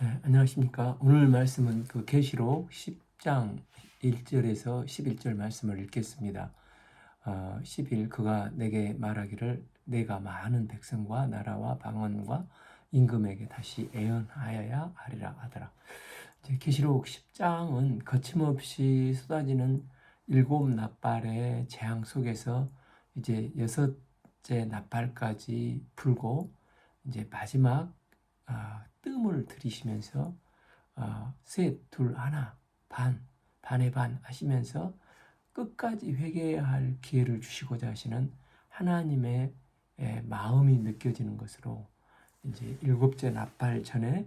네, 안녕하십니까. 오늘 말씀은 그 계시록 10장 1절에서 11절 말씀을 읽겠습니다. 10일 그가 내게 말하기를 내가 많은 백성과 나라와 방언과 임금에게 다시 애언하여야 하리라 하더라. 이제 계시록 10장은 거침없이 쏟아지는 일곱 나팔의 재앙 속에서 이제 여섯째 나팔까지 불고 이제 마지막 뜸을 들이시면서 셋, 둘, 하나, 반의 반 하시면서 끝까지 회개해야 할 기회를 주시고자 하시는 하나님의 마음이 느껴지는 것으로 이제 일곱째 나팔 전에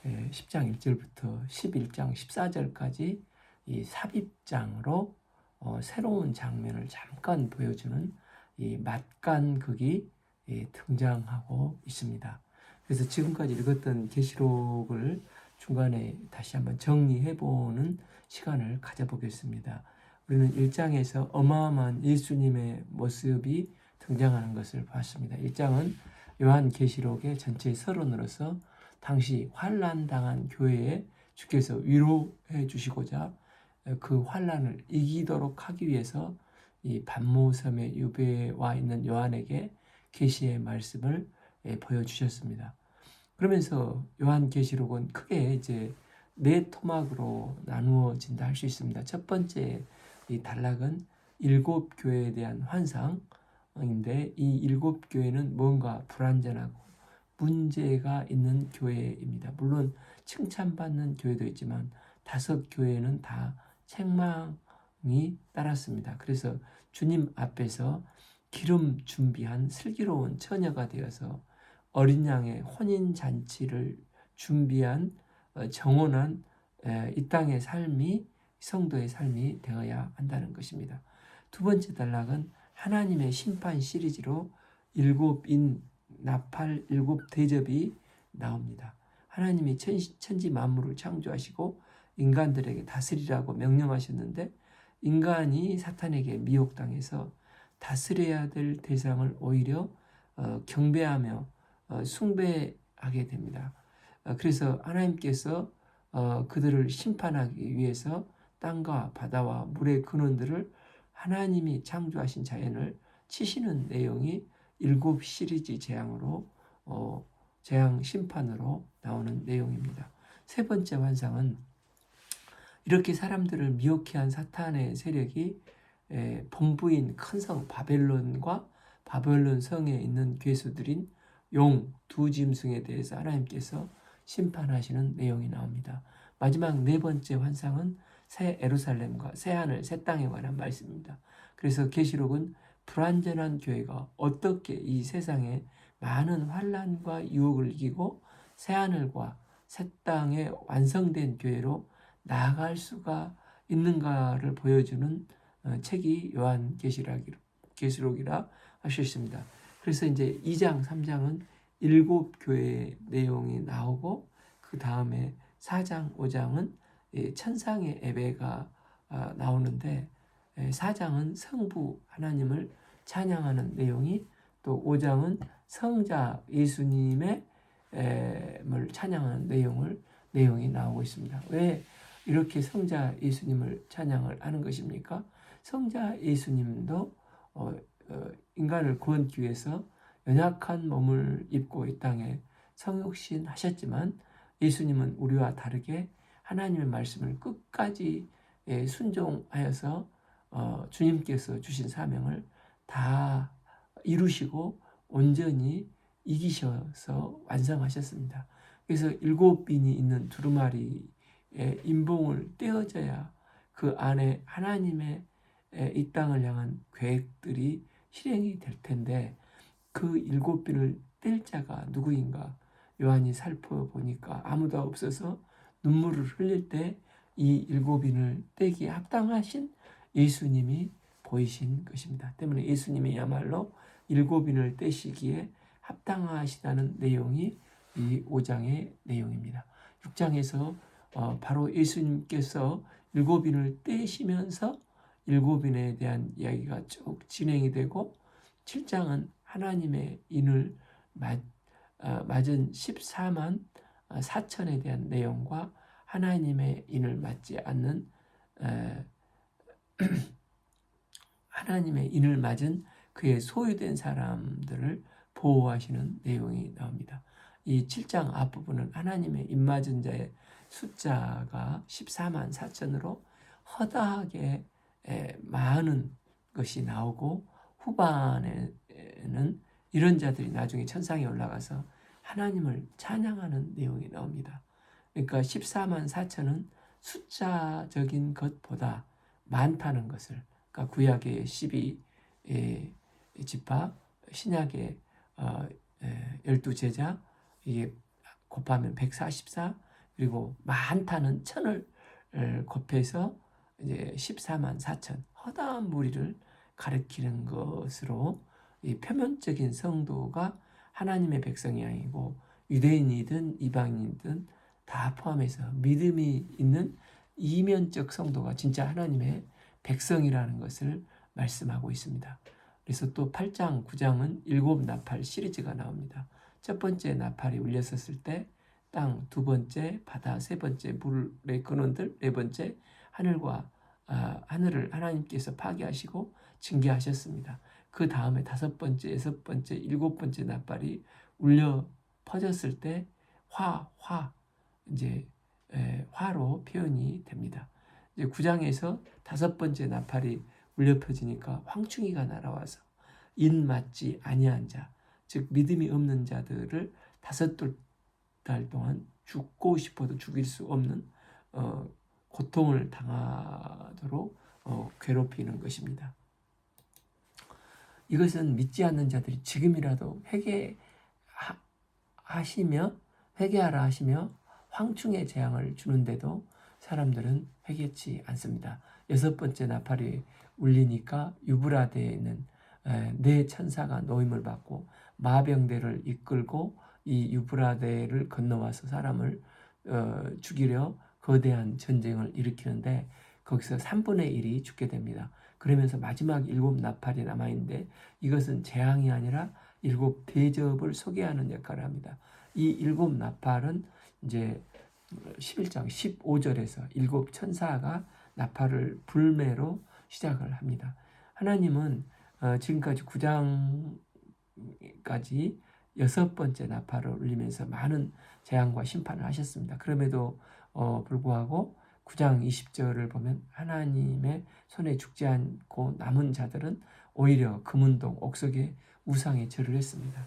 10장 1절부터 11장 14절까지 이 삽입장으로 새로운 장면을 잠깐 보여주는 이 막간극이 등장하고 있습니다. 그래서 지금까지 읽었던 계시록을 중간에 다시 한번 정리해보는 시간을 가져보겠습니다. 우리는 1장에서 어마어마한 예수님의 모습이 등장하는 것을 봤습니다. 1장은 요한계시록의 전체 서론으로서 당시 환난당한 교회에 주께서 위로해 주시고자 그 환난을 이기도록 하기 위해서 이 반모섬의 유배에 와 있는 요한에게 계시의 말씀을 보여주셨습니다. 그러면서 요한계시록은 크게 이제 네 토막으로 나누어진다 할 수 있습니다. 첫 번째 이 단락은 일곱 교회에 대한 환상인데 이 일곱 교회는 뭔가 불완전하고 문제가 있는 교회입니다. 물론 칭찬받는 교회도 있지만 다섯 교회는 다 책망이 따랐습니다. 그래서 주님 앞에서 기름 준비한 슬기로운 처녀가 되어서 어린 양의 혼인 잔치를 준비한 정혼한 이 땅의 삶이 성도의 삶이 되어야 한다는 것입니다. 두 번째 단락은 하나님의 심판 시리즈로 일곱인 나팔 일곱 대접이 나옵니다. 하나님이 천지 만물을 창조하시고 인간들에게 다스리라고 명령하셨는데 인간이 사탄에게 미혹당해서 다스려야 될 대상을 오히려 경배하며 숭배하게 됩니다. 그래서 하나님께서 그들을 심판하기 위해서 땅과 바다와 물의 근원들을 하나님이 창조하신 자연을 치시는 내용이 일곱 시리즈 재앙으로 재앙 심판으로 나오는 내용입니다. 세 번째 환상은 이렇게 사람들을 미혹해 한 사탄의 세력이 본부인 큰 성 바벨론과 바벨론 성에 있는 괴수들인 용 두 짐승에 대해서 하나님께서 심판하시는 내용이 나옵니다. 마지막 네 번째 환상은 새 예루살렘과 새 하늘 새 땅에 관한 말씀입니다. 그래서 계시록은 불완전한 교회가 어떻게 이 세상에 많은 환난과 유혹을 이기고 새 하늘과 새 땅에 완성된 교회로 나아갈 수가 있는가를 보여주는 책이 요한계시록이라 할 수 있습니다. 그래서 이제 2장, 3장은 일곱 교회의 내용이 나오고 그 다음에 4장, 5장은 천상의 예배가 나오는데 4장은 성부 하나님을 찬양하는 내용이 또 5장은 성자 예수님의 을 찬양하는 내용이 나오고 있습니다. 왜 이렇게 성자 예수님을 찬양을 하는 것입니까? 성자 예수님도 인간을 구원기 위해서 연약한 몸을 입고 이 땅에 성육신 하셨지만 예수님은 우리와 다르게 하나님의 말씀을 끝까지 순종하여서 주님께서 주신 사명을 다 이루시고 온전히 이기셔서 완성하셨습니다. 그래서 일곱 인이 있는 두루마리의 인봉을 떼어져야 그 안에 하나님의 이 땅을 향한 계획들이 실행이 될 텐데 그 일곱 bin을 뗄 자가 누구인가? 요한이 살펴보니까 아무도 없어서 눈물을 흘릴 때 이 일곱 bin을 떼기에 합당하신 예수님이 보이신 것입니다. 때문에 예수님이야말로 일곱 bin을 떼시기에 합당하시다는 내용이 이 5장의 내용입니다. 6장에서 바로 예수님께서 일곱 bin을 떼시면서 일곱 인에 대한 이야기가 쭉 진행이 되고 7장은 하나님의 인을 맞은 14만 사천에 대한 내용과 하나님의 인을 맞지 않는 하나님의 인을 맞은 그의 소유된 사람들을 보호하시는 내용이 나옵니다. 이 7장 앞부분은 하나님의 인 맞은 자의 숫자가 14만 4천으로 허다하게 많은 것이 나오고, 후반에는 이런 자들이 나중에 천상에 올라가서 하나님을 찬양하는 내용이 나옵니다. 그러니까 14만 4천은 숫자적인 것보다 많다는 것을, 그러니까 구약의 12지파, 신약의 12제자, 이게 곱하면 144, 그리고 많다는 천을 곱해서 이제 14만 4천, 허다한 무리를 가리키는 것으로, 이 표면적인 성도가 하나님의 백성이 아니고 유대인이든 이방인이든 다 포함해서 믿음이 있는 이면적 성도가 진짜 하나님의 백성이라는 것을 말씀하고 있습니다. 그래서 또 8장, 9장은 7나팔 시리즈가 나옵니다. 첫 번째 나팔이 울렸었을 때 땅, 두 번째 바다, 세 번째 물의 근원들, 네 번째 하늘을 하나님께서 파괴하시고 징계하셨습니다. 그 다음에 다섯 번째, 여섯 번째, 일곱 번째 나팔이 울려 퍼졌을 때 이제 화로 표현이 됩니다. 이제 9장에서 다섯 번째 나팔이 울려 퍼지니까 황충이가 날아와서 인 맞지 아니한 자, 즉 믿음이 없는 자들을 5달 동안 죽고 싶어도 죽일 수 없는 고통을 당하도록 괴롭히는 것입니다. 이것은 믿지 않는 자들이 지금이라도 회개하라 하시며 황충의 재앙을 주는데도 사람들은 회개치 않습니다. 여섯 번째 나팔이 울리니까 유브라데에 있는 네 천사가 노임을 받고 마병대를 이끌고 이 유브라데를 건너와서 사람을 죽이려 거대한 전쟁을 일으키는데, 거기서 3분의 1이 죽게 됩니다. 그러면서 마지막 7나팔이 남아있는데, 이것은 재앙이 아니라 7 대접을 소개하는 역할을 합니다. 이 7나팔은 이제 11장 15절에서 7 천사가 나팔을 불매로 시작을 합니다. 하나님은 지금까지 9장까지 6번째 나팔을 울리면서 많은 재앙과 심판을 하셨습니다. 그럼에도 불구하고 9장 20절을 보면 하나님의 손에 죽지 않고 남은 자들은 오히려 금운동, 옥석의 우상에 절을 했습니다.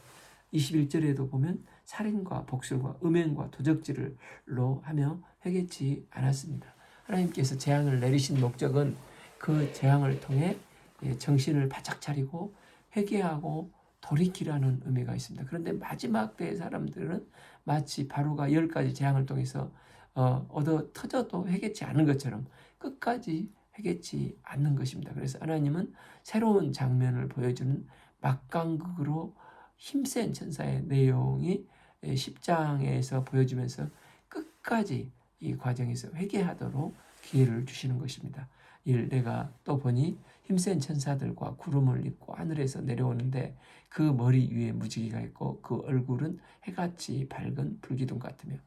21절에도 보면 살인과 복술과 음행과 도적질로 하며 회개치 않았습니다. 하나님께서 재앙을 내리신 목적은 그 재앙을 통해 정신을 바짝 차리고 회개하고 돌이키라는 의미가 있습니다. 그런데 마지막 때의 사람들은 마치 바로가 10가지 재앙을 통해서 얻어 터져도 회개치 않은 것처럼 끝까지 회개치 않는 것입니다. 그래서 하나님은 새로운 장면을 보여주는 막강극으로 힘센 천사의 내용이 10장에서 보여주면서 끝까지 이 과정에서 회개하도록 기회를 주시는 것입니다. 내가 또 보니 힘센 천사들과 구름을 입고 하늘에서 내려오는데 그 머리 위에 무지개가 있고 그 얼굴은 해같이 밝은 불기둥 같으며,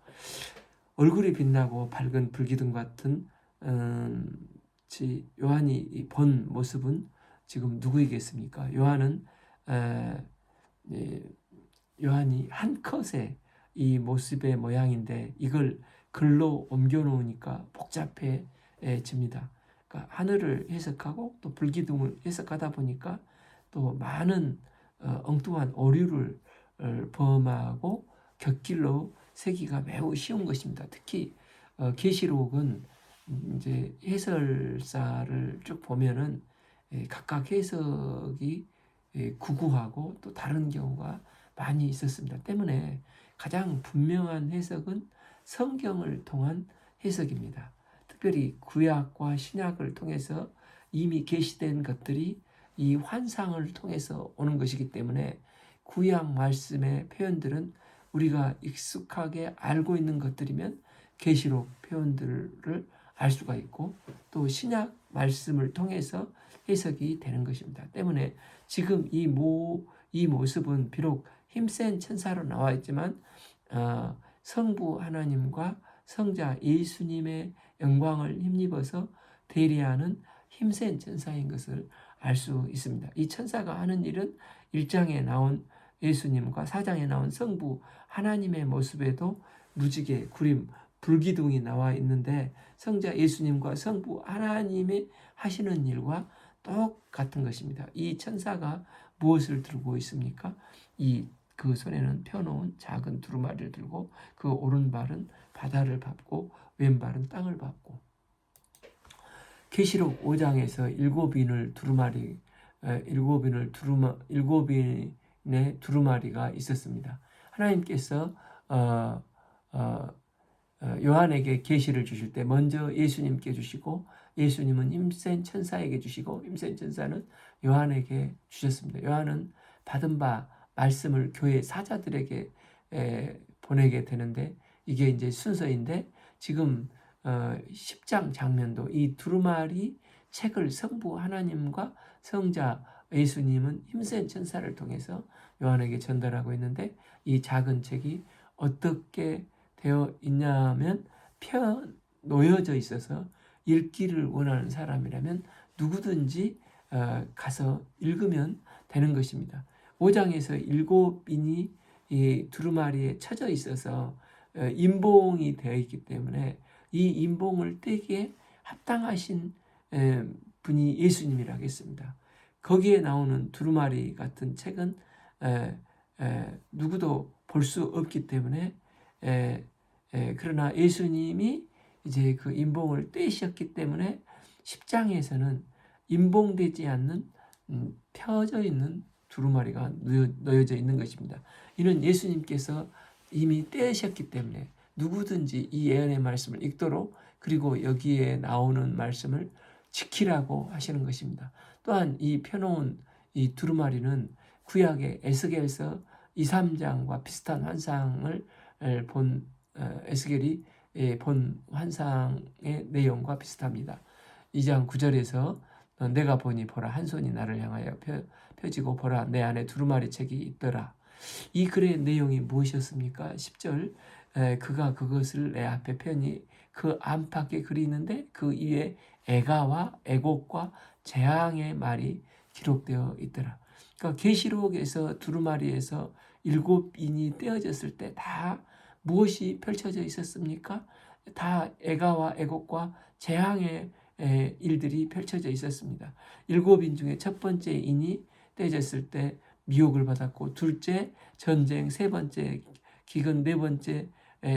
얼굴이 빛나고 밝은 불기둥 같은 요한이 본 모습은 지금 누구이겠습니까? 요한이 한 컷의 이 모습의 모양인데 이걸 글로 옮겨 놓으니까 복잡해집니다. 그러니까 하늘을 해석하고 또 불기둥을 해석하다 보니까 또 많은 엉뚱한 오류를 범하고 곁길로 세기가 매우 쉬운 것입니다. 특히 계시록은 이제 해설사를 쭉 보면은 각각 해석이 구구하고 또 다른 경우가 많이 있었습니다. 때문에 가장 분명한 해석은 성경을 통한 해석입니다. 특별히 구약과 신약을 통해서 이미 계시된 것들이 이 환상을 통해서 오는 것이기 때문에 구약 말씀의 표현들은 우리가 익숙하게 알고 있는 것들이면 계시록 표현들을 알 수가 있고, 또 신약 말씀을 통해서 해석이 되는 것입니다. 때문에 지금 이 모습은 비록 힘센 천사로 나와 있지만 성부 하나님과 성자 예수님의 영광을 힘입어서 대리하는 힘센 천사인 것을 알 수 있습니다. 이 천사가 하는 일은 1장에 나온 예수님과 4장에 나온 성부 하나님의 모습에도 무지개, 구림, 불기둥이 나와 있는데 성자 예수님과 성부 하나님이 하시는 일과 똑같은 것입니다. 이 천사가 무엇을 들고 있습니까? 그 손에는 펴놓은 작은 두루마리를 들고 그 오른발은 바다를 밟고 왼발은 땅을 밟고 계시록 5장에서 일곱 인의 두루마리가 있었습니다. 하나님께서 요한에게 계시를 주실 때 먼저 예수님께 주시고 예수님은 힘센 천사에게 주시고 힘센 천사는 요한에게 주셨습니다. 요한은 받은 바 말씀을 교회 사자들에게 보내게 되는데 이게 이제 순서인데 지금 10장 장면도 이 두루마리 책을 성부 하나님과 성자 예수님은 힘센 천사를 통해서 요한에게 전달하고 있는데 이 작은 책이 어떻게 되어 있냐면 놓여져 있어서 읽기를 원하는 사람이라면 누구든지 가서 읽으면 되는 것입니다. 5장에서 7인이 이 두루마리에 쳐져 있어서 임봉이 되어 있기 때문에 이 임봉을 떼기에 합당하신 분이 예수님이라고 했습니다. 거기에 나오는 두루마리 같은 책은 누구도 볼 수 없기 때문에 그러나 예수님이 이제 그 임봉을 떼셨기 때문에 10장에서는 임봉되지 않는 펴져 있는 두루마리가 놓여져 있는 것입니다. 이는 예수님께서 이미 떼셨기 때문에 누구든지 이 예언의 말씀을 읽도록 그리고 여기에 나오는 말씀을 지키라고 하시는 것입니다. 또한 이 펴놓은 이 두루마리는 구약의 에스겔서 2, 3장과 비슷한 환상을 본 에스겔이 본 환상의 내용과 비슷합니다. 2장 9절에서 내가 보니 보라 한 손이 나를 향하여 펴지고 보라 내 안에 두루마리 책이 있더라. 이 글의 내용이 무엇이었습니까? 10절 그가 그것을 내 앞에 펴니 그 안팎에 글이 있는데 그 위에 애가와 애곡과 재앙의 말이 기록되어 있더라. 그러니까 계시록에서 두루마리에서 7인이 떼어졌을 때 다 무엇이 펼쳐져 있었습니까? 다 애가와 애곡과 재앙의 일들이 펼쳐져 있었습니다. 7인 중에 첫 번째 인이 떼졌을 때 미혹을 받았고 둘째 전쟁, 세 번째 기근, 네 번째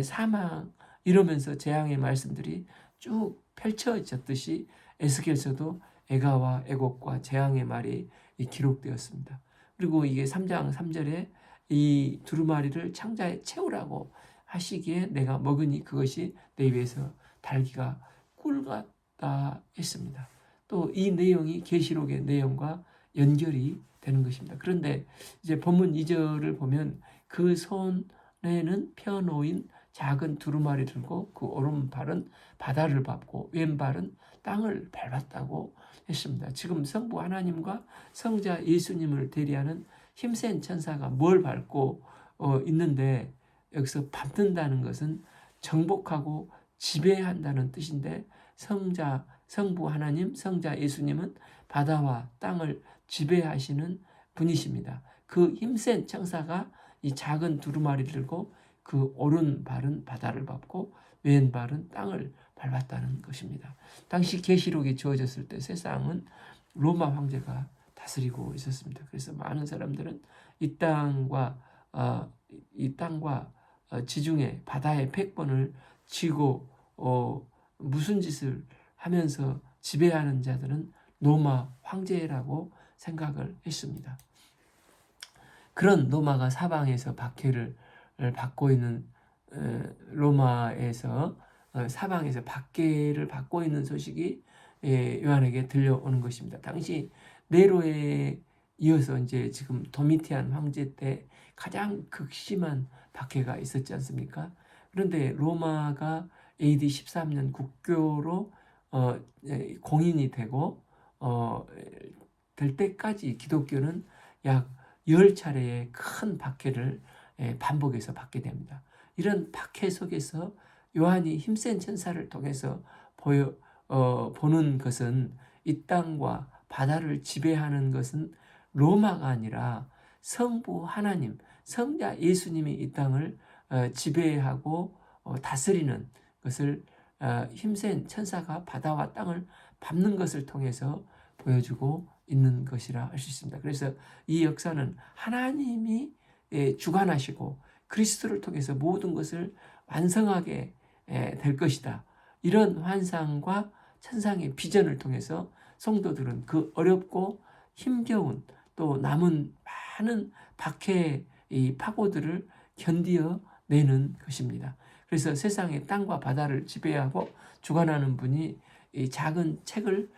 사망 이러면서 재앙의 말씀들이 쭉 펼쳐졌듯이 에스겔서도 애가와 애곡과 재앙의 말이 기록되었습니다. 그리고 이게 3장 3절에 이 두루마리를 창자에 채우라고 하시기에 내가 먹으니 그것이 내 입에서 달기가 꿀 같다 했습니다. 또 이 내용이 계시록의 내용과 연결이 되는 것입니다. 그런데 이제 본문 2절을 보면 그 손에는 펴놓인 작은 두루마리 들고 그 오른발은 바다를 밟고 왼발은 땅을 밟았다고 했습니다. 지금 성부 하나님과 성자 예수님을 대리하는 힘센 천사가 뭘 밟고 있는데 여기서 밟는다는 것은 정복하고 지배한다는 뜻인데 성부 하나님, 성자 예수님은 바다와 땅을 지배하시는 분이십니다. 그 힘센 천사가 이 작은 두루마리를 들고 그 오른발은 바다를 밟고 왼발은 땅을 밟았다는 것입니다. 당시 계시록이 주어졌을 때 세상은 로마 황제가 다스리고 있었습니다. 그래서 많은 사람들은 이 땅과 지중해 바다의 패권을 쥐고 무슨 짓을 하면서 지배하는 자들은 로마 황제라고 생각을 했습니다. 그런 로마가 사방에서 박해를 받고 있는 로마에서 사방에서 박해를 받고 있는 소식이 요한에게 들려오는 것입니다. 당시 네로에 이어서 이제 지금 도미티안 황제 때 가장 극심한 박해가 있었지 않습니까? 그런데 로마가 AD 13년 국교로 공인이 되고 될 때까지 기독교는 약 10차례의 큰 박해를 반복해서 받게 됩니다. 이런 박해 속에서 요한이 힘센 천사를 통해서 보는 것은 이 땅과 바다를 지배하는 것은 로마가 아니라 성부 하나님, 성자 예수님이 이 땅을 지배하고 다스리는 것을 힘센 천사가 바다와 땅을 밟는 것을 통해서 보여주고 있는 것이라 할 수 있습니다. 그래서 이 역사는 하나님이 주관하시고 그리스도를 통해서 모든 것을 완성하게 될 것이다. 이런 환상과 천상의 비전을 통해서 성도들은 그 어렵고 힘겨운 또 남은 많은 박해의 파고들을 견디어 내는 것입니다. 그래서 세상의 땅과 바다를 지배하고 주관하는 분이 이 작은 책을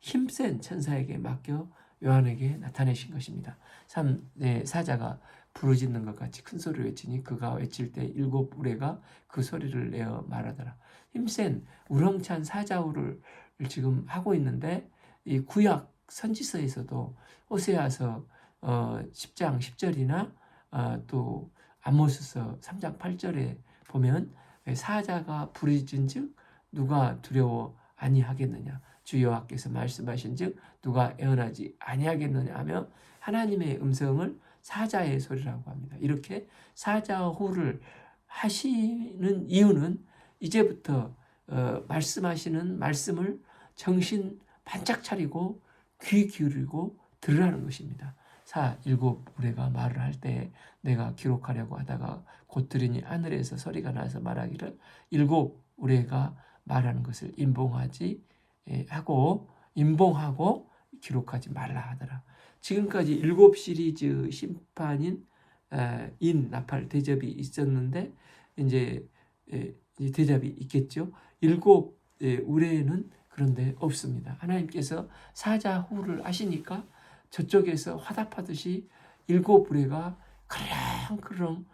힘센 천사에게 맡겨 요한에게 나타내신 것입니다. 사자가 부르짖는 것 같이 큰 소리로 외치니 그가 외칠 때 7 우레가 그 소리를 내어 말하더라. 힘센 우렁찬 사자우를 지금 하고 있는데 이 구약 선지서에서도 호세아서 10장 10절이나 또 아모스서 3장 8절에 보면 사자가 부르짖은즉 누가 두려워 아니하겠느냐, 주 여호와께서 말씀하신즉 누가 애언하지 아니하겠느냐 하며 하나님의 음성을 사자의 소리라고 합니다. 이렇게 사자호를 하시는 이유는 이제부터 말씀하시는 말씀을 정신 반짝 차리고 귀 기울이고 들으라는 것입니다. 7 우레가 말을 할 때 내가 기록하려고 하다가 곧 들으니 하늘에서 소리가 나서 말하기를 7 우레가 말하는 것을 임봉하고 기록하지 말라 하더라. 지금까지 7 시리즈 심판인 인 나팔 대접이 있었는데 이제 대접이 있겠죠. 7 우레는 그런데 없습니다. 하나님께서 사자후를 하시니까 저쪽에서 화답하듯이 7 우레가 그렁그렁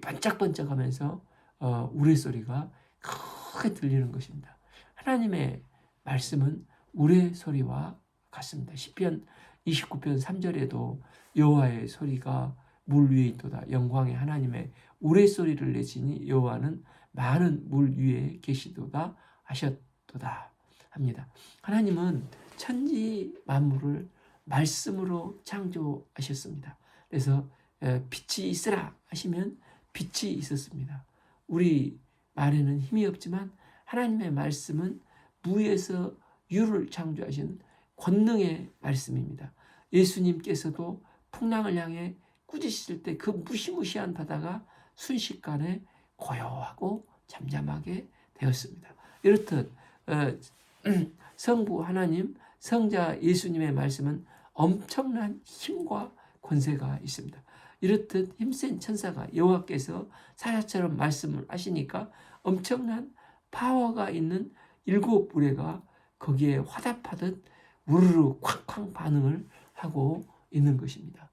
반짝반짝하면서 우레소리가 크게 들리는 것입니다. 하나님의 말씀은 우레소리와 같습니다. 시편 29편 3절에도 여호와의 소리가 물 위에 있도다. 영광의 하나님의 우레소리를 내시니 여호와는 많은 물 위에 계시도다 하셨도다 합니다. 하나님은 천지 만물을 말씀으로 창조하셨습니다. 그래서 빛이 있으라 하시면 빛이 있었습니다. 우리 말에는 힘이 없지만 하나님의 말씀은 무에서 유를 창조하신 권능의 말씀입니다. 예수님께서도 풍랑을 향해 꾸짖으실 때 그 무시무시한 바다가 순식간에 고요하고 잠잠하게 되었습니다. 이렇듯 성부 하나님, 성자 예수님의 말씀은 엄청난 힘과 권세가 있습니다. 이렇듯 힘센 천사가 여호와께서 사자처럼 말씀을 하시니까 엄청난 파워가 있는 7 우레가 거기에 화답하듯 우르르 쾅쾅 반응을 하고 있는 것입니다.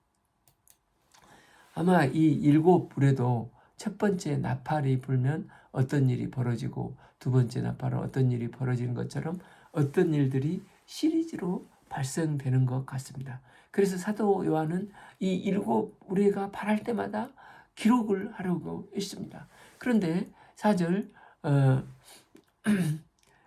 아마 이 7 우레도 첫 번째 나팔이 불면 어떤 일이 벌어지고 두 번째 나팔은 어떤 일이 벌어지는 것처럼 어떤 일들이 시리즈로 발생되는 것 같습니다. 그래서 사도 요한은 이 7 우레가 발할 때마다 기록을 하려고 했습니다. 그런데 4절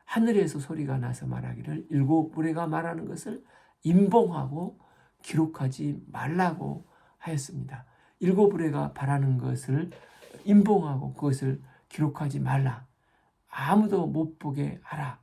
하늘에서 소리가 나서 말하기를 7 우레가 말하는 것을 임봉하고 기록하지 말라고 하였습니다. 7 우레가 발하는 것을 임봉하고 그것을 기록하지 말라. 아무도 못 보게 하라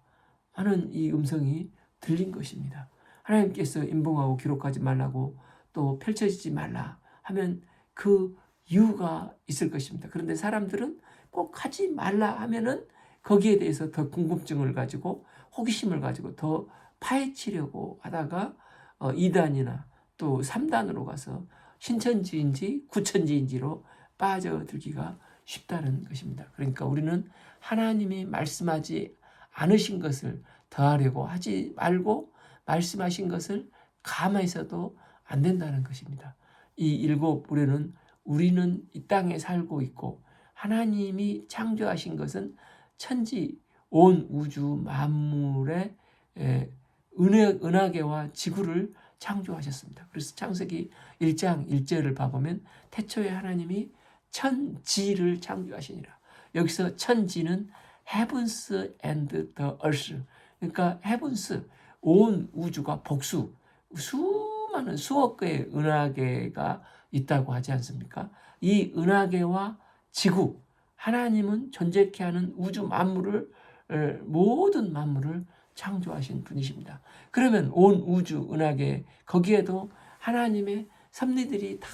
하는 이 음성이 들린 것입니다. 하나님께서 임봉하고 기록하지 말라고 또 펼쳐지지 말라 하면 그 이유가 있을 것입니다. 그런데 사람들은 꼭 하지 말라 하면은 거기에 대해서 더 궁금증을 가지고 호기심을 가지고 더 파헤치려고 하다가 2단이나 또 3단으로 가서 신천지인지 구천지인지로 빠져들기가 쉽다는 것입니다. 그러니까 우리는 하나님이 말씀하지 않으신 것을 더하려고 하지 말고 말씀하신 것을 가만히 있어도 안 된다는 것입니다. 이 7 우레는 우리는 이 땅에 살고 있고 하나님이 창조하신 것은 천지 온 우주 만물의 은하계와 지구를 창조하셨습니다. 그래서 창세기 1장 1절을 봐보면 태초에 하나님이 천지를 창조하시니라. 여기서 천지는 heavens and the earth. 그러니까 heavens, 온 우주가 복수, 수많은 수억 개의 은하계가 있다고 하지 않습니까? 이 은하계와 지구, 하나님은 존재케 하는 우주 만물을, 모든 만물을 창조하신 분이십니다. 그러면 온 우주 은하계, 거기에도 하나님의 섭리들이 다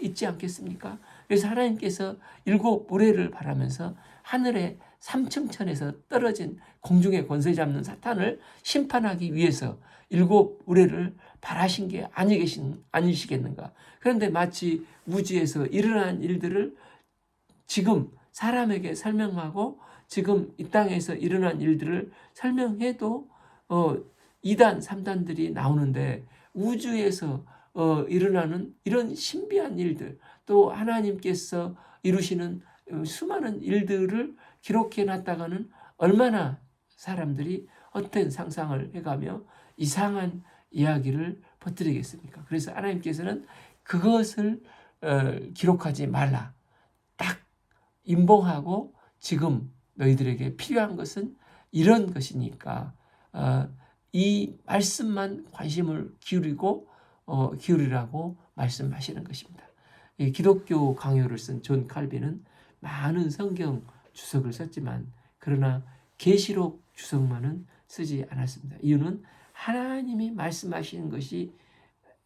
있지 않겠습니까? 그래서 하나님께서 일곱 우레를 바라면서 하늘의 삼층천에서 떨어진 공중의 권세 잡는 사탄을 심판하기 위해서 일곱 우레를 바라신 게 아니시겠는가? 그런데 마치 우주에서 일어난 일들을 지금 사람에게 설명하고 지금 이 땅에서 일어난 일들을 설명해도 2단, 3단들이 나오는데 우주에서 일어나는 이런 신비한 일들, 또 하나님께서 이루시는 수많은 일들을 기록해 놨다가는 얼마나 사람들이 헛된 상상을 해가며 이상한 이야기를 퍼뜨리겠습니까? 그래서 하나님께서는 그것을 기록하지 말라. 딱 임봉하고 지금 너희들에게 필요한 것은 이런 것이니까 이 말씀만 관심을 기울이라고 말씀하시는 것입니다. 이 기독교 강요를 쓴 존 칼빈은 많은 성경 주석을 썼지만 그러나 계시록 주석만은 쓰지 않았습니다. 이유는 하나님이 말씀하시는 것이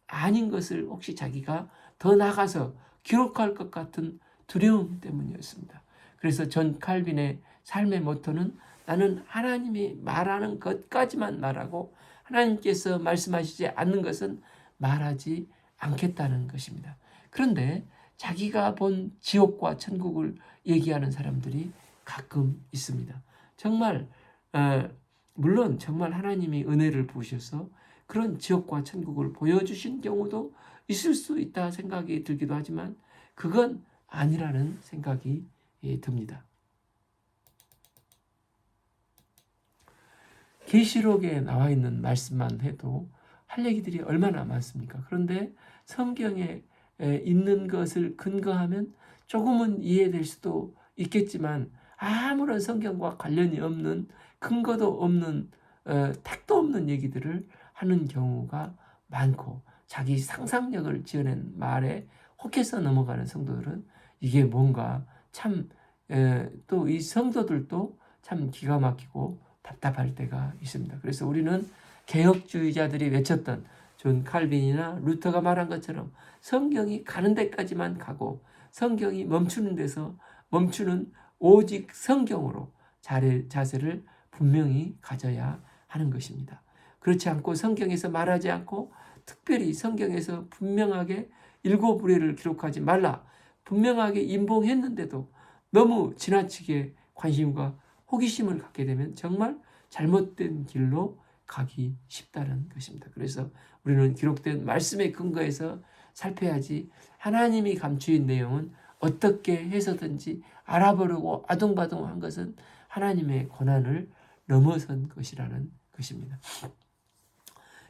아닌 것을 혹시 자기가 더 나가서 기록할 것 같은 두려움 때문이었습니다. 그래서 존 칼빈의 삶의 모토는 나는 하나님이 말하는 것까지만 말하고 하나님께서 말씀하시지 않는 것은 말하지 않겠다는 것입니다. 그런데 자기가 본 지옥과 천국을 얘기하는 사람들이 가끔 있습니다. 정말 물론 정말 하나님이 은혜를 부으셔서 그런 지옥과 천국을 보여주신 경우도 있을 수 있다 생각이 들기도 하지만 그건 아니라는 생각이 듭니다. 계시록에 나와 있는 말씀만 해도 할 얘기들이 얼마나 많습니까? 그런데 성경에 있는 것을 근거하면 조금은 이해될 수도 있겠지만 아무런 성경과 관련이 없는 근거도 없는 택도 없는 얘기들을 하는 경우가 많고 자기 상상력을 지어낸 말에 혹해서 넘어가는 성도들은 이게 뭔가 참 또 이 성도들도 참 기가 막히고 답답할 때가 있습니다. 그래서 우리는 개혁주의자들이 외쳤던 존 칼빈이나 루터가 말한 것처럼 성경이 가는 데까지만 가고 성경이 멈추는 데서 멈추는 오직 성경으로 자세를 분명히 가져야 하는 것입니다. 그렇지 않고 성경에서 말하지 않고 특별히 성경에서 분명하게 일곱 우레를 기록하지 말라 분명하게 임봉했는데도 너무 지나치게 관심과 호기심을 갖게 되면 정말 잘못된 길로 가기 쉽다는 것입니다. 그래서 우리는 기록된 말씀에 근거해서 살펴야지 하나님이 감추인 내용은 어떻게 해서든지 알아보려고 아둥바둥한 것은 하나님의 권한을 넘어선 것이라는 것입니다.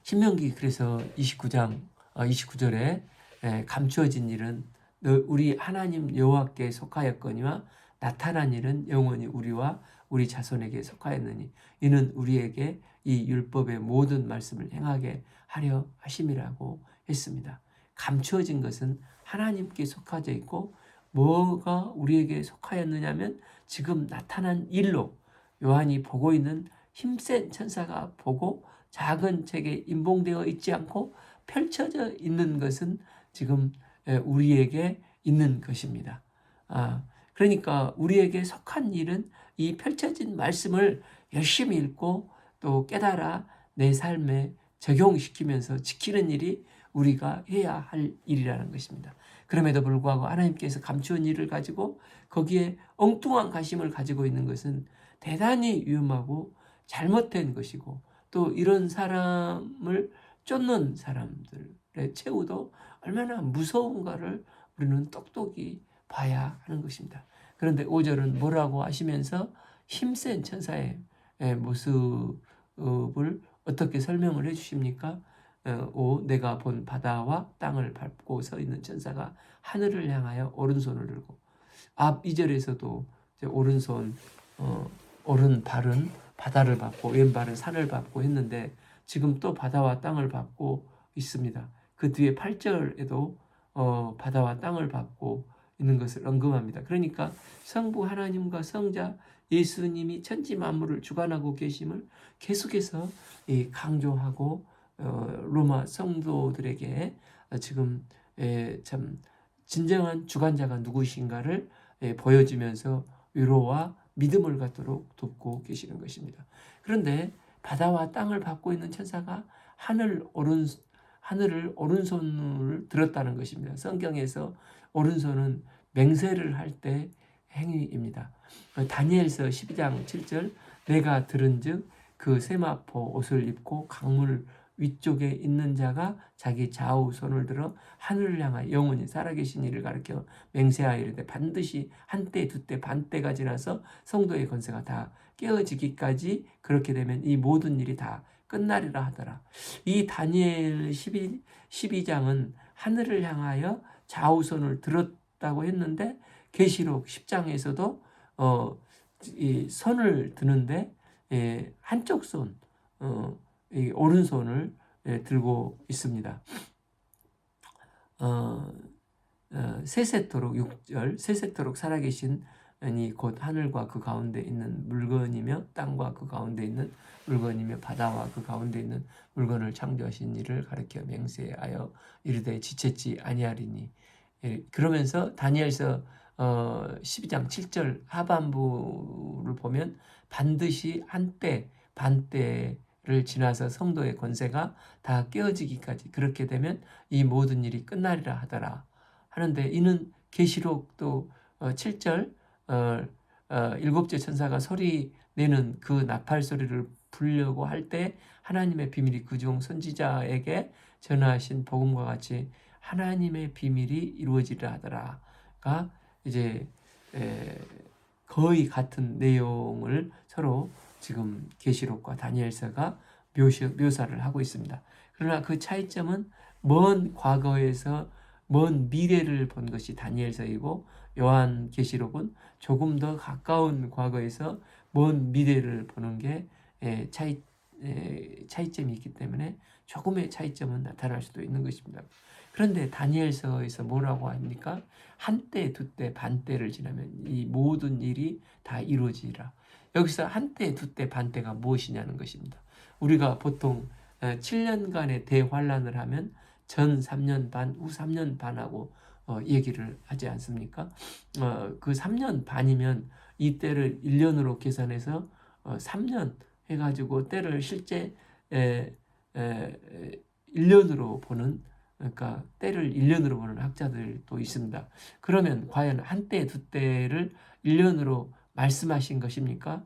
신명기 그래서 29절에 감추어진 일은 우리 하나님 여호와께 속하였거니와 나타난 일은 영원히 우리와 우리 자손에게 속하였느니 이는 우리에게 이 율법의 모든 말씀을 행하게 하려 하심이라고 했습니다. 감추어진 것은 하나님께 속하져 있고 뭐가 우리에게 속하였느냐면 지금 나타난 일로 요한이 보고 있는 힘센 천사가 보고 작은 책에 임봉되어 있지 않고 펼쳐져 있는 것은 지금 우리에게 있는 것입니다. 그러니까 우리에게 속한 일은 이 펼쳐진 말씀을 열심히 읽고 또 깨달아 내 삶에 적용시키면서 지키는 일이 우리가 해야 할 일이라는 것입니다. 그럼에도 불구하고 하나님께서 감추은 일을 가지고 거기에 엉뚱한 관심을 가지고 있는 것은 대단히 위험하고 잘못된 것이고 또 이런 사람을 쫓는 사람들의 최후도 얼마나 무서운가를 우리는 똑똑히 봐야 하는 것입니다. 그런데 5절은 뭐라고 하시면서 힘센 천사의 모습을 어떻게 설명을 해주십니까? 내가 본 바다와 땅을 밟고 서 있는 천사가 하늘을 향하여 오른손을 들고 앞 2절에서도 이제 오른손 오른발은 바다를 밟고 왼발은 산을 밟고 했는데 지금 또 바다와 땅을 밟고 있습니다. 그 뒤에 8절에도 바다와 땅을 밟고 있는 것을 언급합니다. 그러니까 성부 하나님과 성자 예수님이 천지 만물을 주관하고 계심을 계속해서 강조하고 로마 성도들에게 지금 참 진정한 주관자가 누구신가를 보여주면서 위로와 믿음을 갖도록 돕고 계시는 것입니다. 그런데 바다와 땅을 밟고 있는 천사가 하늘을 오른손을 들었다는 것입니다. 성경에서 오른손은 맹세를 할 때 행위입니다. 다니엘서 12장 7절 내가 들은즉 그 세마포 옷을 입고 강물 위쪽에 있는 자가 자기 좌우 손을 들어 하늘을 향하여 영원히 살아계신 이를 가리켜 맹세하여 이르되 반드시 한때 두때 반때가 지나서 성도의 권세가 다 깨어지기까지 그렇게 되면 이 모든 일이 다 끝나리라 하더라. 이 다니엘 12장은 하늘을 향하여 좌우손을 들었다고 했는데 계시록 10장에서도 이 손을 드는데 한쪽 손 이 오른손을 들고 있습니다. 세세토록 6절 세세토록 살아계신 이 곧 하늘과 그 가운데 있는 물건이며 땅과 그 가운데 있는 물건이며 바다와 그 가운데 있는 물건을 창조하신 이를 가리켜 맹세하여 이르되 지체치 아니하리니. 그러면서 다니엘서 12장 7절 하반부를 보면 반드시 한때 반때를 지나서 성도의 권세가 다 깨어지기까지 그렇게 되면 이 모든 일이 끝나리라 하더라 하는데 이는 계시록 또 7절 일곱째 천사가 소리 내는 그 나팔 소리를 부르려고 할 때 하나님의 비밀이 그중 선지자에게 전하신 복음과 같이 하나님의 비밀이 이루어지리라 하더라가 이제 거의 같은 내용을 서로 지금 계시록과 다니엘서가 묘사를 하고 있습니다. 그러나 그 차이점은 먼 과거에서 먼 미래를 본 것이 다니엘서이고 요한계시록은 조금 더 가까운 과거에서 먼 미래를 보는 게 차이점이 있기 때문에 조금의 차이점은 나타날 수도 있는 것입니다. 그런데 다니엘서에서 뭐라고 합니까? 한때, 두때, 반때를 지나면 이 모든 일이 다 이루어지리라. 여기서 한때, 두때, 반때가 무엇이냐는 것입니다. 우리가 보통 7년간의 대환란을 하면 전 3년 반, 후 3년 반하고 얘기를 하지 않습니까? 그 3년 반이면 이 때를 1년으로 계산해서 3년 해가지고 때를 실제 1년으로 보는 그러니까 때를 1년으로 보는 학자들도 있습니다. 그러면 과연 한때 두때를 1년으로 말씀하신 것입니까?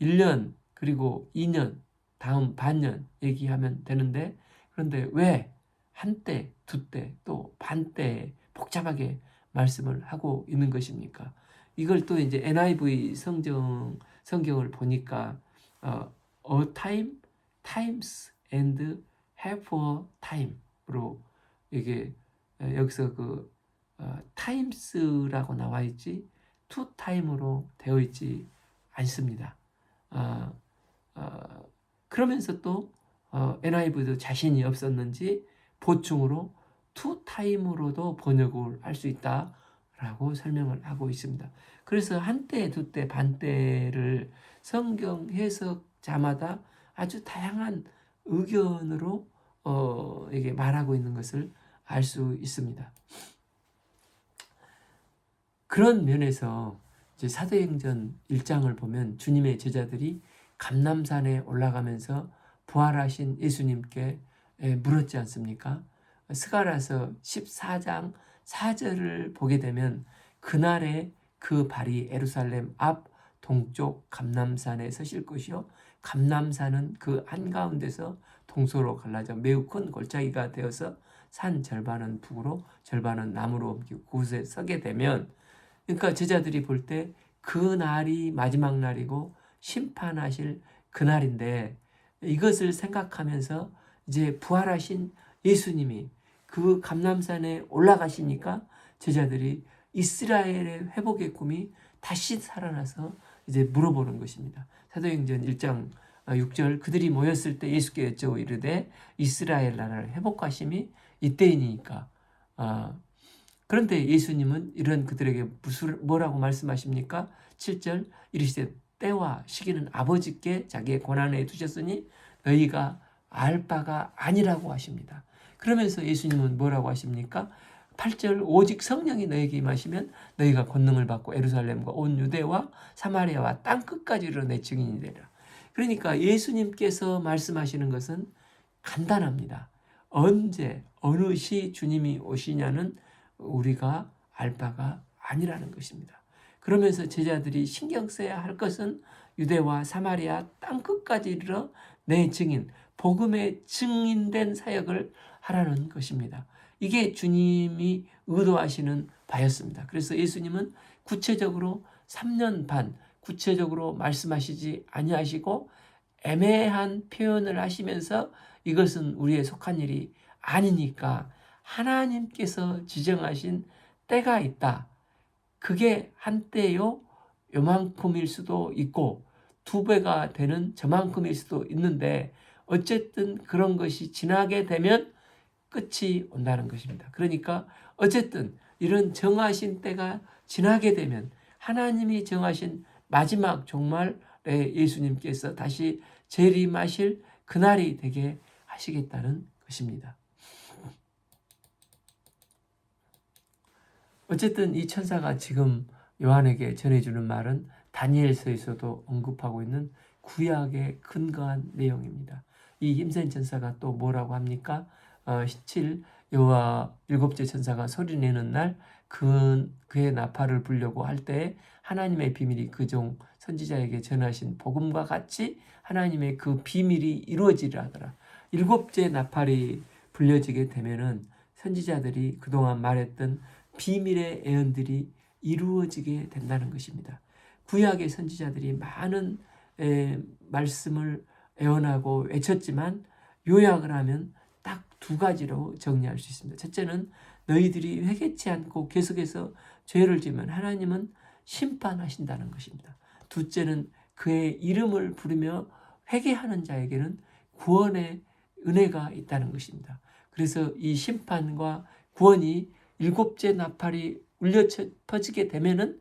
1년 그리고 2년 다음 반년 얘기하면 되는데 그런데 왜 한때 두때 또 반때 복잡하게 말씀을 하고 있는 것입니까? 이걸 또 이제 NIV 성경을 보니까 a time, times and half a time로 이게 여기서 그 times라고 나와 있지 two time으로 되어 있지 않습니다. 그러면서 또 NIV도 자신이 없었는지 보충으로 two time으로도 번역을 할 수 있다라고 설명을 하고 있습니다. 그래서 한때, 두때, 반때를 성경 해석자마다 아주 다양한 의견으로 이게 말하고 있는 것을 알 수 있습니다. 그런 면에서 이제 사도행전 1장을 보면 주님의 제자들이 감람산에 올라가면서 부활하신 예수님께 물었지 않습니까? 스가랴서 14장 4절을 보게 되면 그날에 그 발이 예루살렘 앞 동쪽 감람산에 서실 것이요 감람산은 그 한가운데서 동서로 갈라져 매우 큰 골짜기가 되어서 산 절반은 북으로 절반은 남으로 옮기고 그곳에 서게 되면 그러니까 제자들이 볼 때 그 날이 마지막 날이고 심판하실 그날인데 이것을 생각하면서 이제 부활하신 예수님이 그 감람산에 올라가시니까 제자들이 이스라엘의 회복의 꿈이 다시 살아나서 이제 물어보는 것입니다. 사도행전 1장 6절 그들이 모였을 때 예수께 여쭈어 이르되 이스라엘 나라를 회복하심이 이때이니까. 그런데 예수님은 이런 그들에게 뭐라고 말씀하십니까? 7절 이르시되 때와 시기는 아버지께 자기의 권한에 두셨으니 너희가 알 바가 아니라고 하십니다. 그러면서 예수님은 뭐라고 하십니까? 8절 오직 성령이 너희에게 임하시면 너희가 권능을 받고 예루살렘과 온 유대와 사마리아와 땅끝까지 이르러 내 증인이 되리라. 그러니까 예수님께서 말씀하시는 것은 간단합니다. 언제 어느 시 주님이 오시냐는 우리가 알 바가 아니라는 것입니다. 그러면서 제자들이 신경 써야 할 것은 유대와 사마리아 땅끝까지 이르러 내 증인, 복음의 증인된 사역을 하라는 것입니다. 이게 주님이 의도하시는 바였습니다. 그래서 예수님은 구체적으로 3년 반 구체적으로 말씀하시지 아니하시고 애매한 표현을 하시면서 이것은 우리의 속한 일이 아니니까 하나님께서 지정하신 때가 있다. 그게 한때요 요만큼일 수도 있고 2배가 되는 저만큼일 수도 있는데 어쨌든 그런 것이 지나게 되면 끝이 온다는 것입니다. 그러니까 어쨌든 이런 정하신 때가 지나게 되면 하나님이 정하신 마지막 종말에 예수님께서 다시 재림하실 그날이 되게 하시겠다는 것입니다. 어쨌든 이 천사가 지금 요한에게 전해주는 말은 다니엘서에서도 언급하고 있는 구약에 근거한 내용입니다. 이 힘센 천사가 또 뭐라고 합니까? 17 여호와 일곱째 천사가 소리내는 날 그의 나팔을 불려고 할 때에 하나님의 비밀이 그 종 선지자에게 전하신 복음과 같이 하나님의 그 비밀이 이루어지리라 하더라. 일곱째 나팔이 불려지게 되면은 선지자들이 그동안 말했던 비밀의 예언들이 이루어지게 된다는 것입니다. 구약의 선지자들이 많은 말씀을 예언하고 외쳤지만 요약을 하면 딱 2가지로 정리할 수 있습니다. 첫째는 너희들이 회개치 않고 계속해서 죄를 지으면 하나님은 심판하신다는 것입니다. 둘째는 그의 이름을 부르며 회개하는 자에게는 구원의 은혜가 있다는 것입니다. 그래서 이 심판과 구원이 7째 나팔이 울려 퍼지게 되면은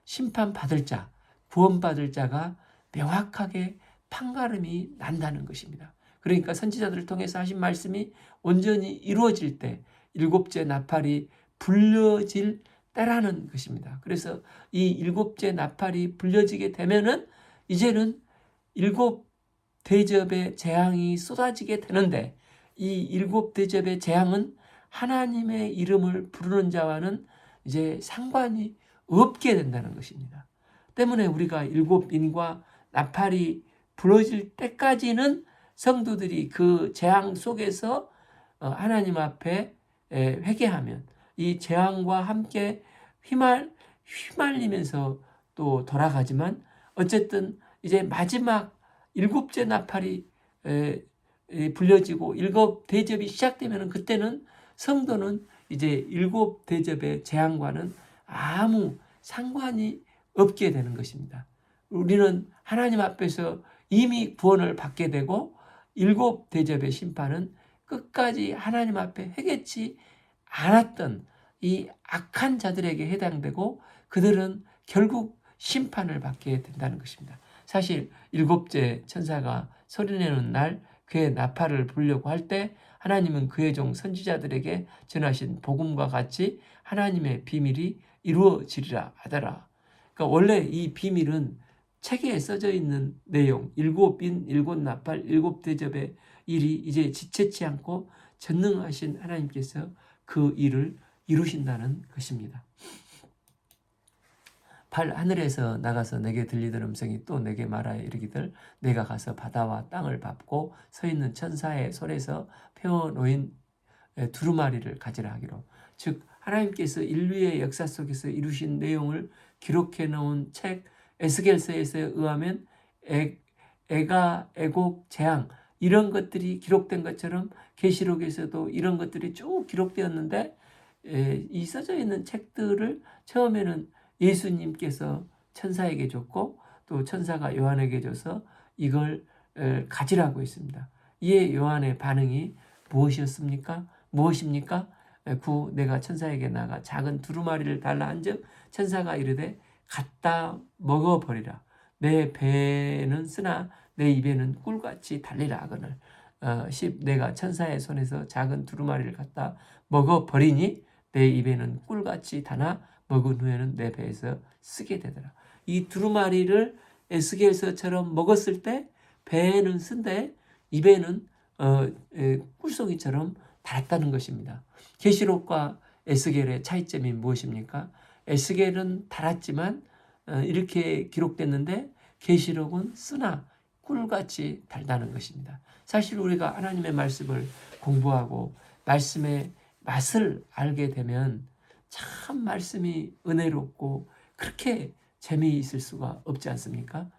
심판받을 자, 구원받을 자가 명확하게 판가름이 난다는 것입니다. 그러니까 선지자들을 통해서 하신 말씀이 온전히 이루어질 때 7째 나팔이 불려질 때라는 것입니다. 그래서 이 7째 나팔이 불려지게 되면은 이제는 7대접의 재앙이 쏟아지게 되는데 이 7대접의 재앙은 하나님의 이름을 부르는 자와는 이제 상관이 없게 된다는 것입니다. 때문에 우리가 7인과 나팔이 불어질 때까지는 성도들이 그 재앙 속에서 하나님 앞에 회개하면 이 재앙과 함께 휘말리면서 또 돌아가지만 어쨌든 이제 마지막 7째 나팔이 불려지고 7대접이 시작되면 그때는 성도는 이제 7대접의 재앙과는 아무 상관이 없게 되는 것입니다. 우리는 하나님 앞에서 이미 구원을 받게 되고 7대접의 심판은 끝까지 하나님 앞에 회개치 않았던 이 악한 자들에게 해당되고 그들은 결국 심판을 받게 된다는 것입니다. 사실 7째 천사가 소리내는 날 그의 나팔을 불려고 할 때 하나님은 그의 종 선지자들에게 전하신 복음과 같이 하나님의 비밀이 이루어지리라 하더라. 그러니까 원래 이 비밀은 책에 써져 있는 내용, 7인, 7나팔, 7대접의 일이 이제 지체치 않고 전능하신 하나님께서 그 일을 이루신다는 것입니다. 하늘에서 나가서 내게 들리던 음성이 또 내게 말하여 이르기를 내가 가서 바다와 땅을 밟고 서 있는 천사의 손에서 펴놓인 두루마리를 가지라 하기로. 즉 하나님께서 인류의 역사 속에서 이루신 내용을 기록해 놓은 책 에스겔서에 의하면 애가, 애곡, 재앙 이런 것들이 기록된 것처럼 계시록에서도 이런 것들이 쭉 기록되었는데 이 써져 있는 책들을 처음에는 예수님께서 천사에게 줬고 또 천사가 요한에게 줘서 이걸 가지라고 했습니다. 이에 요한의 반응이 무엇이었습니까? 무엇입니까? 내가 천사에게 나가 작은 두루마리를 달라 한즉 천사가 이르되 갖다 먹어버리라. 내 배는 쓰나 내 입에는 꿀같이 달리라 하거늘. 10. 내가 천사의 손에서 작은 두루마리를 갖다 먹어버리니 내 입에는 꿀같이 다나 먹은 후에는 내 배에서 쓰게 되더라. 이 두루마리를 에스겔서처럼 먹었을 때 배에는 쓴데 입에는 꿀송이처럼 달았다는 것입니다. 계시록과 에스겔의 차이점이 무엇입니까? 에스겔은 달았지만 이렇게 기록됐는데 계시록은 쓰나 꿀같이 달다는 것입니다. 사실 우리가 하나님의 말씀을 공부하고 말씀의 맛을 알게 되면 참 말씀이 은혜롭고 그렇게 재미있을 수가 없지 않습니까?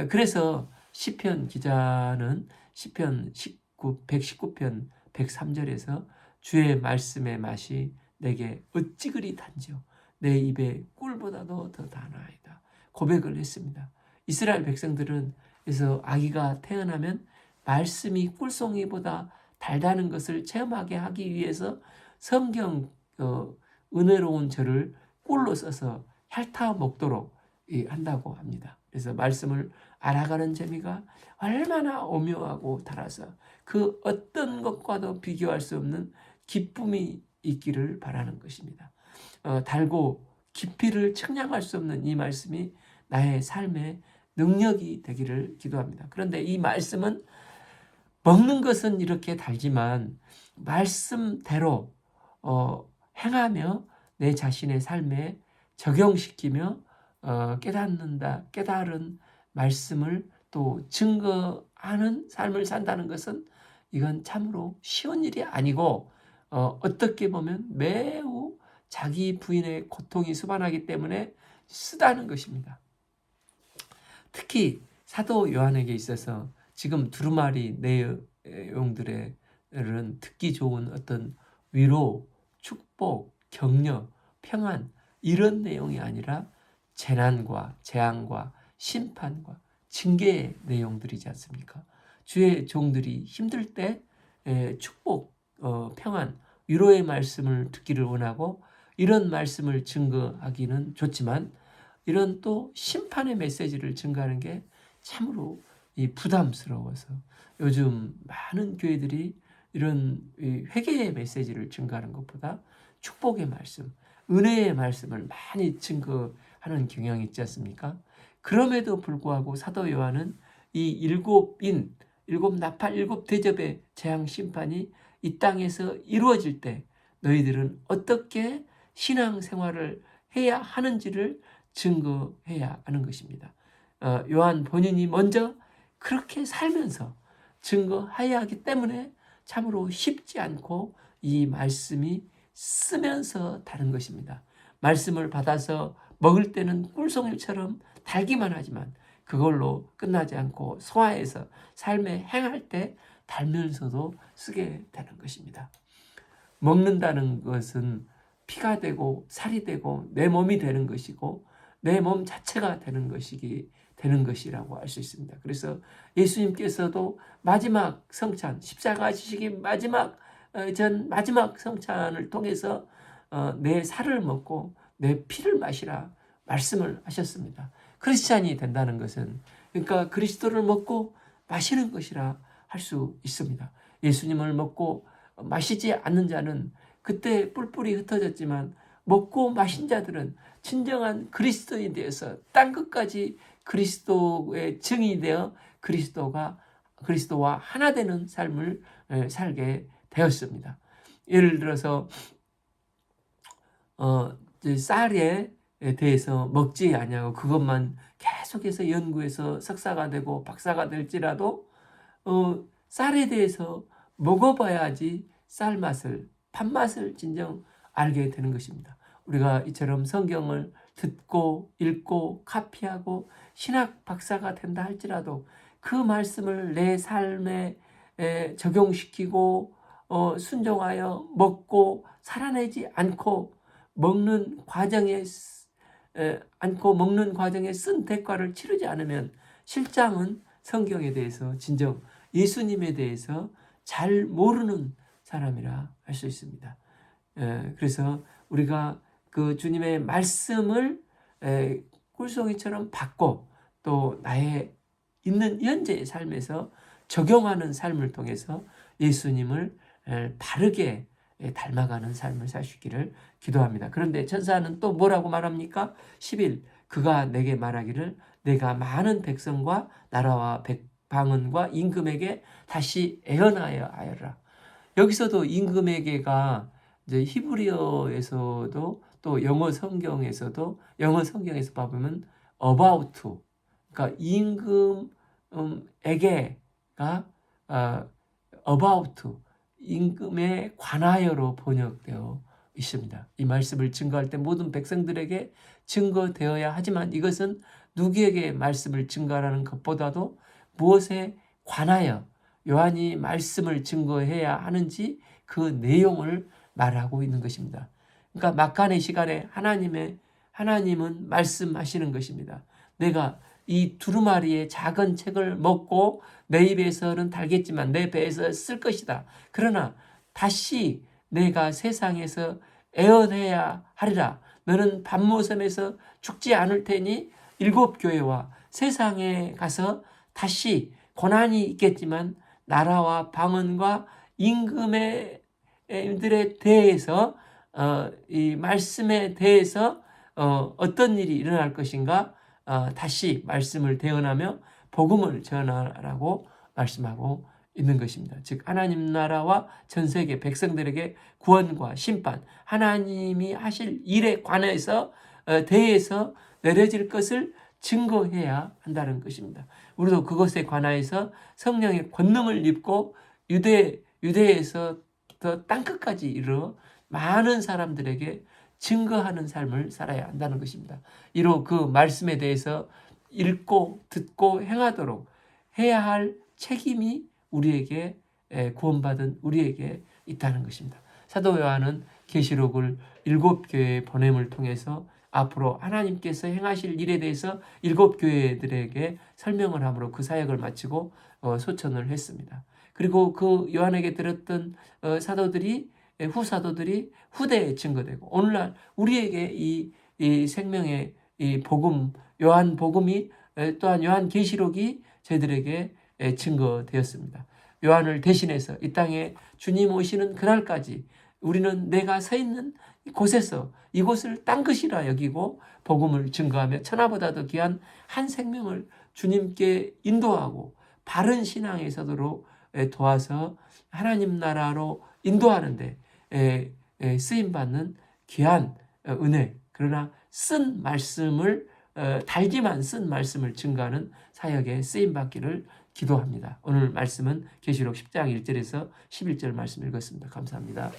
그래서 시편 기자는 시편 119편 103절에서 주의 말씀의 맛이 내게 어찌 그리 단지요 내 입에 꿀보다도 더 다나이다 고백을 했습니다. 이스라엘 백성들은 그래서 아기가 태어나면 말씀이 꿀송이보다 달다는 것을 체험하게 하기 위해서 성경 은혜로운 절을 꿀로 써서 핥아 먹도록 한다고 합니다. 그래서 말씀을 알아가는 재미가 얼마나 오묘하고 달아서 그 어떤 것과도 비교할 수 없는 기쁨이 있기를 바라는 것입니다. 달고 깊이를 측량할 수 없는 이 말씀이 나의 삶의 능력이 되기를 기도합니다. 그런데 이 말씀은 먹는 것은 이렇게 달지만 말씀대로 행하며 내 자신의 삶에 적용시키며 깨달은 말씀을 또 증거하는 삶을 산다는 것은 이건 참으로 쉬운 일이 아니고 어떻게 보면 매우 자기 부인의 고통이 수반하기 때문에 쓰다는 것입니다. 특히 사도 요한에게 있어서 지금 두루마리 내용들은 듣기 좋은 어떤 위로, 축복, 격려, 평안 이런 내용이 아니라 재난과 재앙과 심판과 징계의 내용들이지 않습니까? 주의 종들이 힘들 때 축복, 평안, 위로의 말씀을 듣기를 원하고 이런 말씀을 증거하기는 좋지만 이런 또 심판의 메시지를 증거하는 게 참으로 부담스러워서 요즘 많은 교회들이 이런 회개의 메시지를 증거하는 것보다 축복의 말씀, 은혜의 말씀을 많이 증거하는 경향이 있지 않습니까? 그럼에도 불구하고 사도 요한은 이 일곱 나팔, 일곱 대접의 재앙 심판이 이 땅에서 이루어질 때 너희들은 어떻게 신앙생활을 해야 하는지를 증거해야 하는 것입니다. 요한 본인이 먼저 그렇게 살면서 증거해야 하기 때문에 참으로 쉽지 않고 이 말씀이 쓰면서 다른 것입니다. 말씀을 받아서 먹을 때는 꿀송이처럼 달기만 하지만 그걸로 끝나지 않고 소화해서 삶에 행할 때 달면서도 쓰게 되는 것입니다. 먹는다는 것은 피가 되고 살이 되고 내 몸이 되는 것이고 내 몸 자체가 되는 것이라고 알 수 있습니다. 그래서 예수님께서도 마지막 성찬, 십자가 지시기 마지막 성찬을 통해서 내 살을 먹고 내 피를 마시라 말씀을 하셨습니다. 크리스찬이 된다는 것은 그러니까 그리스도를 먹고 마시는 것이라 할 수 있습니다. 예수님을 먹고 마시지 않는 자는 그때 뿔뿔이 흩어졌지만 먹고 마신 자들은 진정한 그리스도인이 되어서 땅 끝까지 그리스도의 증인이 되어 그리스도와 하나 되는 삶을 살게 되었습니다. 예를 들어서 쌀에 대해서 먹지 아니하고 그것만 계속해서 연구해서 석사가 되고 박사가 될지라도 쌀에 대해서 먹어봐야지 쌀 맛을, 밥맛을 진정 알게 되는 것입니다. 우리가 이처럼 성경을 듣고 읽고 카피하고 신학 박사가 된다 할지라도 그 말씀을 내 삶에 적용시키고 순종하여 먹고 살아내지 않고 먹는 과정에 쓴 대가를 치르지 않으면 실장은 성경에 대해서 진정 예수님에 대해서 잘 모르는 사람이라 할 수 있습니다. 그래서 우리가 그 주님의 말씀을 꿀송이처럼 받고 또 나의 있는 현재의 삶에서 적용하는 삶을 통해서 예수님을 바르게 닮아가는 삶을 사시기를 기도합니다. 그런데 천사는 또 뭐라고 말합니까? 10일 그가 내게 말하기를 내가 많은 백성과 나라와 방언과 임금에게 다시 애언하여 하여라. 여기서도 임금에게가 이제 히브리어에서도 또 영어 성경에서 보면 about to, 그러니까 임금에게가 about to, 임금에 관하여로 번역되어 있습니다. 이 말씀을 증거할 때 모든 백성들에게 증거되어야 하지만 이것은 누구에게 말씀을 증거하라는 것보다도 무엇에 관하여 요한이 말씀을 증거해야 하는지 그 내용을 말하고 있는 것입니다. 그러니까 막간의 시간에 하나님은 말씀하시는 것입니다. 내가 이 두루마리의 작은 책을 먹고 내 입에서는 달겠지만 내 배에서 쓸 것이다. 그러나 다시 내가 세상에서 애언해야 하리라. 너는 밤모섬에서 죽지 않을 테니 7 교회와 세상에 가서 다시 고난이 있겠지만 나라와 방언과 임금들에 대해서 이 말씀에 대해서 어떤 일이 일어날 것인가 다시 말씀을 대언하며 복음을 전하라고 말씀하고 있는 것입니다. 즉 하나님 나라와 전 세계 백성들에게 구원과 심판, 하나님이 하실 일에 관해서 대해서 내려질 것을 증거해야 한다는 것입니다. 우리도 그것에 관하여서 성령의 권능을 입고 유대에서 더 땅끝까지 이르러 많은 사람들에게 증거하는 삶을 살아야 한다는 것입니다. 이로 그 말씀에 대해서 읽고 듣고 행하도록 해야 할 책임이 우리에게 구원받은 우리에게 있다는 것입니다. 사도 요한은 계시록을 7 교회의 보냄을 통해서 앞으로 하나님께서 행하실 일에 대해서 7 교회들에게 설명을 함으로 그 사역을 마치고 소천을 했습니다. 그리고 그 요한에게 들었던 후사도들이 후대에 증거되고 오늘날 우리에게 이 생명의 이 복음, 요한 복음이 또한 요한 계시록이 저희들에게 증거되었습니다. 요한을 대신해서 이 땅에 주님 오시는 그날까지 우리는 내가 서 있는 곳에서 이곳을 땅 끝이라 여기고 복음을 증거하며 천하보다도 귀한 한 생명을 주님께 인도하고 바른 신앙에 서도록 도와서 하나님 나라로 인도하는데 쓰임받는 귀한 은혜, 그러나 쓴 말씀을 달지만 쓴 말씀을 증거하는 사역에 쓰임받기를 기도합니다. 오늘 말씀은 계시록 10장 1절에서 11절 말씀 읽었습니다. 감사합니다.